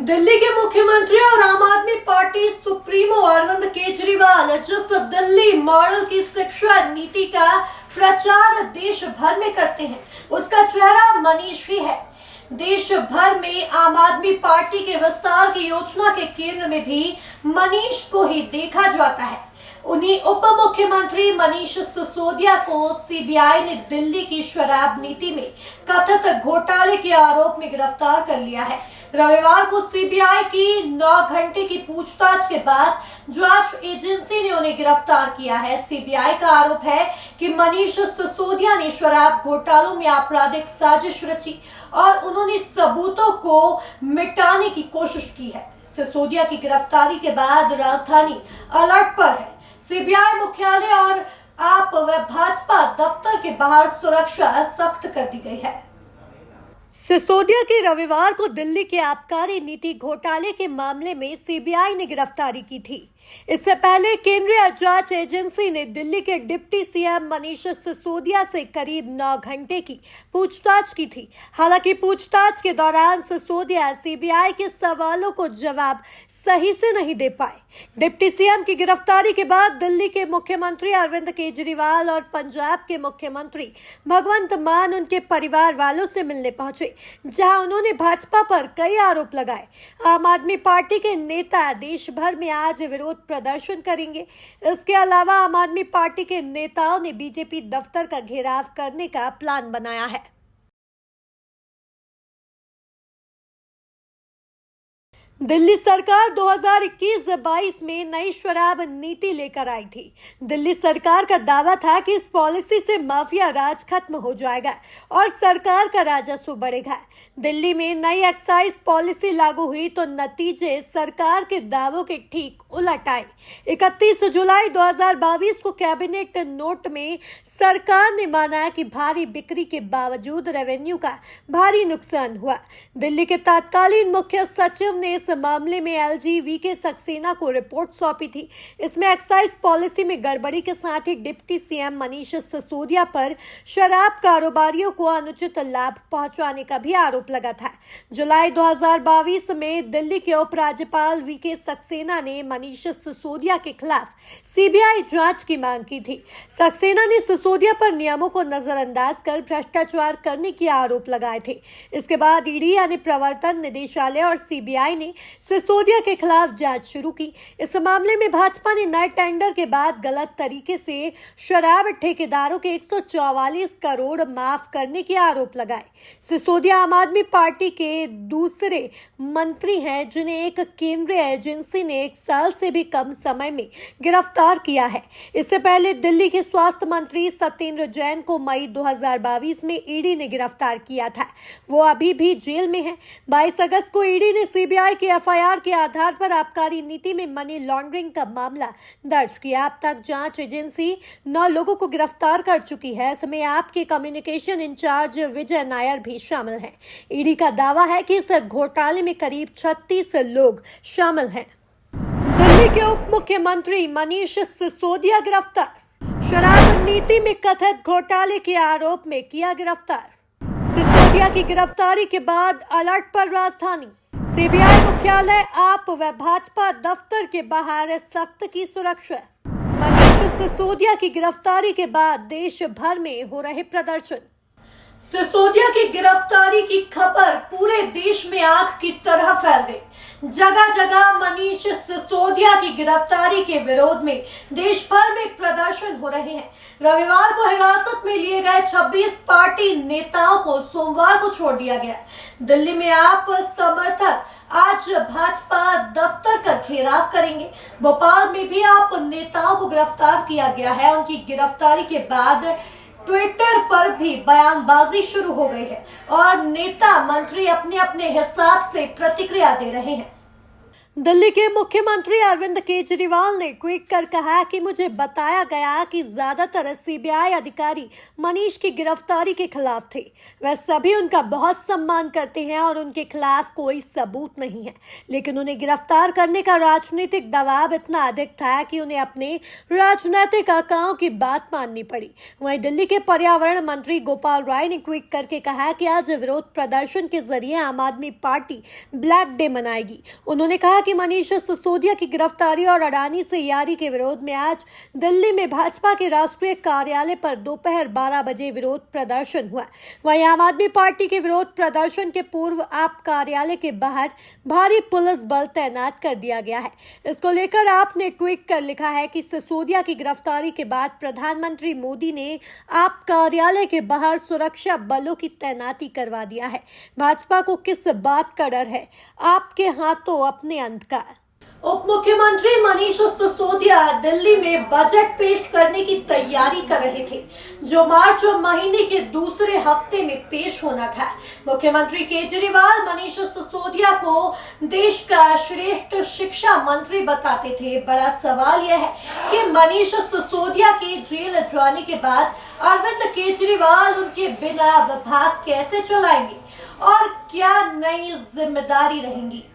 दिल्ली के मुख्यमंत्री और आम आदमी पार्टी सुप्रीमो अरविंद केजरीवाल जिस दिल्ली मॉडल की शिक्षा नीति का प्रचार देश भर में करते हैं, उसका चेहरा मनीष ही है। देश भर में आम आदमी पार्टी के विस्तार की योजना के केंद्र में भी मनीष को ही देखा जाता है। उन्हीं उप मुख्यमंत्री मनीष सिसोदिया को सीबीआई ने दिल्ली की शराब नीति में कथित घोटाले के आरोप में गिरफ्तार कर लिया है। रविवार को सीबीआई की 9 घंटे की पूछताछ के बाद जांच एजेंसी ने उन्हें गिरफ्तार किया है। सीबीआई का आरोप है कि मनीष सिसोदिया ने शराब घोटालों में आपराधिक साजिश रची और उन्होंने सबूतों को मिटाने की कोशिश की है। सिसोदिया की गिरफ्तारी के बाद राजधानी अलर्ट पर है। सीबीआई मुख्यालय और आप व भाजपा दफ्तर के बाहर सुरक्षा सख्त कर दी गई है। सिसोदिया की रविवार को दिल्ली के आबकारी नीति घोटाले के मामले में सीबीआई ने गिरफ्तारी की थी। इससे पहले केंद्रीय जांच एजेंसी ने दिल्ली के डिप्टी सीएम मनीष सिसोदिया से करीब 9 घंटे की पूछताछ की थी। हालांकि पूछताछ के दौरान सिसोदिया सीबीआई के सवालों को जवाब सही से नहीं दे पाए। डिप्टी सीएम की गिरफ्तारी के बाद दिल्ली के मुख्यमंत्री अरविंद केजरीवाल और पंजाब के मुख्यमंत्री भगवंत मान उनके परिवार वालों से मिलने पहुंचे, जहां उन्होंने भाजपा पर कई आरोप लगाए। आम आदमी पार्टी के नेता देश भर में आज विरोध प्रदर्शन करेंगे। इसके अलावा आम आदमी पार्टी के नेताओं ने बीजेपी दफ्तर का घेराव करने का प्लान बनाया है। दिल्ली सरकार 2021-22 में नई शराब नीति लेकर आई थी। दिल्ली सरकार का दावा था कि इस पॉलिसी से माफिया राज खत्म हो जाएगा और सरकार का राजस्व बढ़ेगा। दिल्ली में नई एक्साइज पॉलिसी लागू हुई तो नतीजे सरकार के दावों के ठीक उलट आए। 31 जुलाई 2022 को कैबिनेट नोट में सरकार ने माना कि भारी बिक्री के बावजूद रेवेन्यू का भारी नुकसान हुआ। दिल्ली के तत्कालीन मुख्य सचिव ने इस मामले में एलजी वीके सक्सेना को रिपोर्ट सौंपी थी। इसमें एक्साइज पॉलिसी में गड़बड़ी के साथ ही डिप्टी सीएम मनीष सिसोदिया पर शराब कारोबारियों को अनुचित लाभ पहुंचाने का भी आरोप लगा था। जुलाई 2022 में दिल्ली के उपराज्यपाल वीके सक्सेना ने मनीष सिसोदिया के खिलाफ सीबीआई जांच की मांग की थी। सक्सेना ने सिसोदिया पर नियमों को नजरअंदाज कर भ्रष्टाचार करने के आरोप लगाए थे। इसके बाद ईडी यानी प्रवर्तन निदेशालय और सीबीआई ने सिसोदिया के खिलाफ जांच शुरू की। इस मामले में भाजपा ने नए टेंडर के बाद गलत तरीके से शराब ठेकेदारों के 144 करोड़ माफ करने के आरोप लगाए। सिसोदिया आम आदमी पार्टी के दूसरे मंत्री हैं जिन्हें एक केंद्रीय एजेंसी ने 1 साल से भी कम समय में गिरफ्तार किया है। इससे पहले दिल्ली के स्वास्थ्य मंत्री सत्येंद्र जैन को मई 2022 में ईडी ने गिरफ्तार किया था। वो अभी भी जेल में है। 22 अगस्त को ईडी ने सीबीआई के एफआईआर के आधार पर आबकारी नीति में मनी लॉन्ड्रिंग का मामला दर्ज किया। अब तक जांच एजेंसी 9 लोगों को गिरफ्तार कर चुकी है। इसमें आपके कम्युनिकेशन इंचार्ज विजय नायर भी शामिल हैं। ईडी का दावा है कि इस घोटाले में करीब 36 लोग शामिल हैं। दिल्ली के उप मुख्यमंत्री मनीष सिसोदिया गिरफ्तार। शराब नीति में कथित घोटाले के आरोप में किया गिरफ्तार। सिसोदिया की गिरफ्तारी के बाद अलर्ट पर राजधानी। सीबीआई मुख्यालय आप व भाजपा दफ्तर के बाहर सख्त की सुरक्षा। मनीष सिसोदिया की गिरफ्तारी के बाद देश भर में हो रहे प्रदर्शन। सिसोदिया की गिरफ्तारी की खबर पूरे देश में आग की तरह फैल गई। जगह जगह मनीष सिसोदिया की गिरफ्तारी के विरोध में देश भर में प्रदर्शन हो रहे हैं। रविवार को हिरासत में लिए गए 26 पार्टी नेताओं को सोमवार को छोड़ दिया गया। दिल्ली में आप समर्थक आज भाजपा दफ्तर का घेराव करेंगे। भोपाल में भी आप नेताओं को गिरफ्तार किया गया है। उनकी गिरफ्तारी के बाद ट्विटर पर भी बयानबाजी शुरू हो गई है और नेता मंत्री अपने अपने हिसाब से प्रतिक्रिया दे रहे हैं। दिल्ली के मुख्यमंत्री अरविंद केजरीवाल ने ट्वीट कर कहा कि मुझे बताया गया कि ज्यादातर सीबीआई अधिकारी मनीष की गिरफ्तारी के खिलाफ थे। वह सभी उनका बहुत सम्मान करते हैं और उनके खिलाफ कोई सबूत नहीं है, लेकिन उन्हें गिरफ्तार करने का राजनीतिक दबाव इतना अधिक था कि उन्हें अपने राजनीतिक आकाओं की बात माननी पड़ी। वहीं दिल्ली के पर्यावरण मंत्री गोपाल राय ने ट्वीट करके कहा कि आज विरोध प्रदर्शन के जरिए आम आदमी पार्टी ब्लैक डे मनाएगी। उन्होंने कहा कि मनीष सिसोदिया की गिरफ्तारी और अडानी से यारी के विरोध में आज दिल्ली में भाजपा के राष्ट्रीय कार्यालय पर दोपहर 12 बजे विरोध प्रदर्शन हुआ। वहीं आम आदमी पार्टी के विरोध प्रदर्शन के पूर्व आप कार्यालय के बाहर भारी पुलिस बल तैनात कर दिया गया है। इसको लेकर आपने ट्वीट कर लिखा है कि सिसोदिया की गिरफ्तारी के बाद प्रधानमंत्री मोदी ने आप कार्यालय के बाहर सुरक्षा बलों की तैनाती करवा दिया है। भाजपा को किस बात का डर है? आपके हाथों अपने अंत का। उप मुख्यमंत्री मनीष सिसोदिया दिल्ली में बजट पेश करने की तैयारी कर रहे थे, जो मार्च महीने के दूसरे हफ्ते में पेश होना था। मुख्यमंत्री केजरीवाल मनीष सिसोदिया को देश का श्रेष्ठ शिक्षा मंत्री बताते थे। बड़ा सवाल यह है कि मनीष सिसोदिया के जेल जाने के बाद अरविंद केजरीवाल उनके बिना विभाग कैसे चलाएंगे और क्या नई जिम्मेदारी रहेंगी।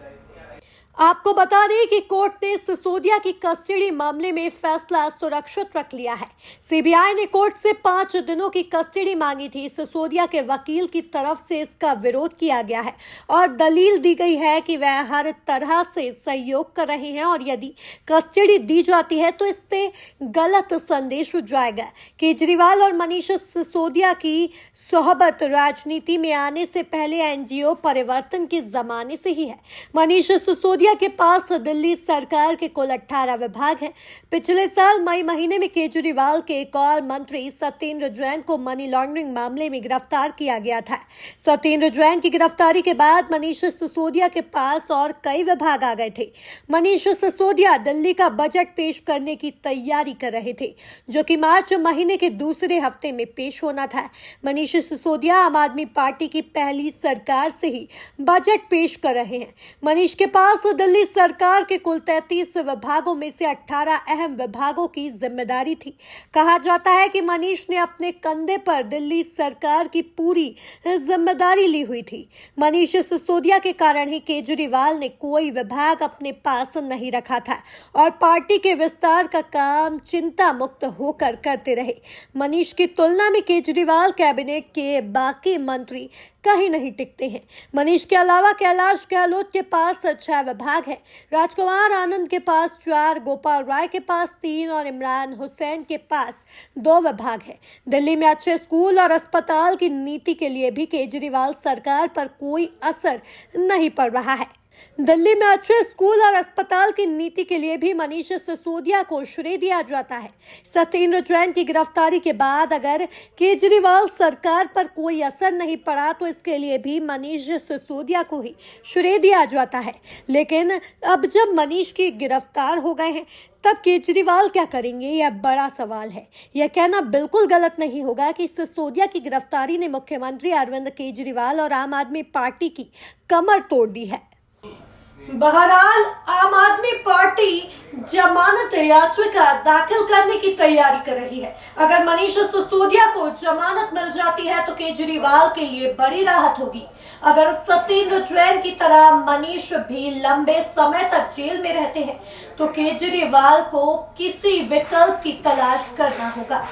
आपको बता दें कि कोर्ट ने सिसोदिया की कस्टडी मामले में फैसला सुरक्षित रख लिया है। सीबीआई ने कोर्ट से 5 दिनों की कस्टडी मांगी थी। सिसोदिया के वकील की तरफ से इसका विरोध किया गया है और दलील दी गई है कि वह हर तरह से सहयोग कर रहे हैं और यदि कस्टडी दी जाती है तो इससे गलत संदेश जाएगा। केजरीवाल और मनीष सिसोदिया की सोहबत राजनीति में आने से पहले एनजीओ परिवर्तन के जमाने से ही है। मनीष सिसोदिया के पास दिल्ली सरकार के कुल 18 विभाग हैं। पिछले साल मई महीने में केजरीवाल के एक और मंत्री सत्येंद्र जैन को मनी लॉन्ड्रिंग मामले में गिरफ्तार किया गया था। सत्येंद्र जैन की गिरफ्तारी के बाद मनीष सिसोदिया के पास और कई विभाग आ गए थे। मनीष सिसोदिया दिल्ली का बजट पेश करने की तैयारी कर रहे थे, जो कि मार्च महीने के दूसरे हफ्ते में पेश होना था। मनीष सिसोदिया आम आदमी पार्टी की पहली सरकार से ही बजट पेश कर रहे हैं। मनीष के पास दिल्ली सरकार के कुल 33 विभागों में से 18 अहम विभागों की जिम्मेदारी थी। कहा जाता है कि मनीष ने अपने कंधे पर दिल्ली सरकार की पूरी जिम्मेदारी ली हुई थी। मनीष सिसोदिया के कारण ही केजरीवाल ने कोई विभाग अपने पास नहीं रखा था और पार्टी के विस्तार का काम चिंता मुक्त होकर करते रहे। मनीष की तुलना में केजरीवाल कैबिनेट के बाकी मंत्री कहीं नहीं टिकते हैं। मनीष के अलावा कैलाश गहलोत के पास 6 विभाग है, राजकुमार आनंद के पास 4, गोपाल राय के पास 3 और इमरान हुसैन के पास 2 विभाग है। दिल्ली में अच्छे स्कूल और अस्पताल की नीति के लिए भी केजरीवाल सरकार पर कोई असर नहीं पड़ रहा है। दिल्ली में अच्छे स्कूल और अस्पताल की नीति के लिए भी मनीष सिसोदिया को श्रेय दिया जाता है। सत्येंद्र जैन की गिरफ्तारी के बाद अगर केजरीवाल सरकार पर कोई असर नहीं पड़ा तो इसके लिए भी मनीष सिसोदिया को ही श्रेय दिया जाता है। लेकिन अब जब मनीष की गिरफ्तार हो गए हैं तब केजरीवाल क्या करेंगे, यह बड़ा सवाल है। यह कहना बिल्कुल गलत नहीं होगा कि सिसोदिया की गिरफ्तारी ने मुख्यमंत्री अरविंद केजरीवाल और आम आदमी पार्टी की कमर तोड़ दी है। बहरहाल आम आदमी पार्टी जमानत याचिका दाखिल करने की तैयारी कर रही है। अगर मनीष सिसोदिया को जमानत मिल जाती है तो केजरीवाल के लिए बड़ी राहत होगी। अगर सत्येंद्र जैन की तरह मनीष भी लंबे समय तक जेल में रहते हैं तो केजरीवाल को किसी विकल्प की तलाश करना होगा।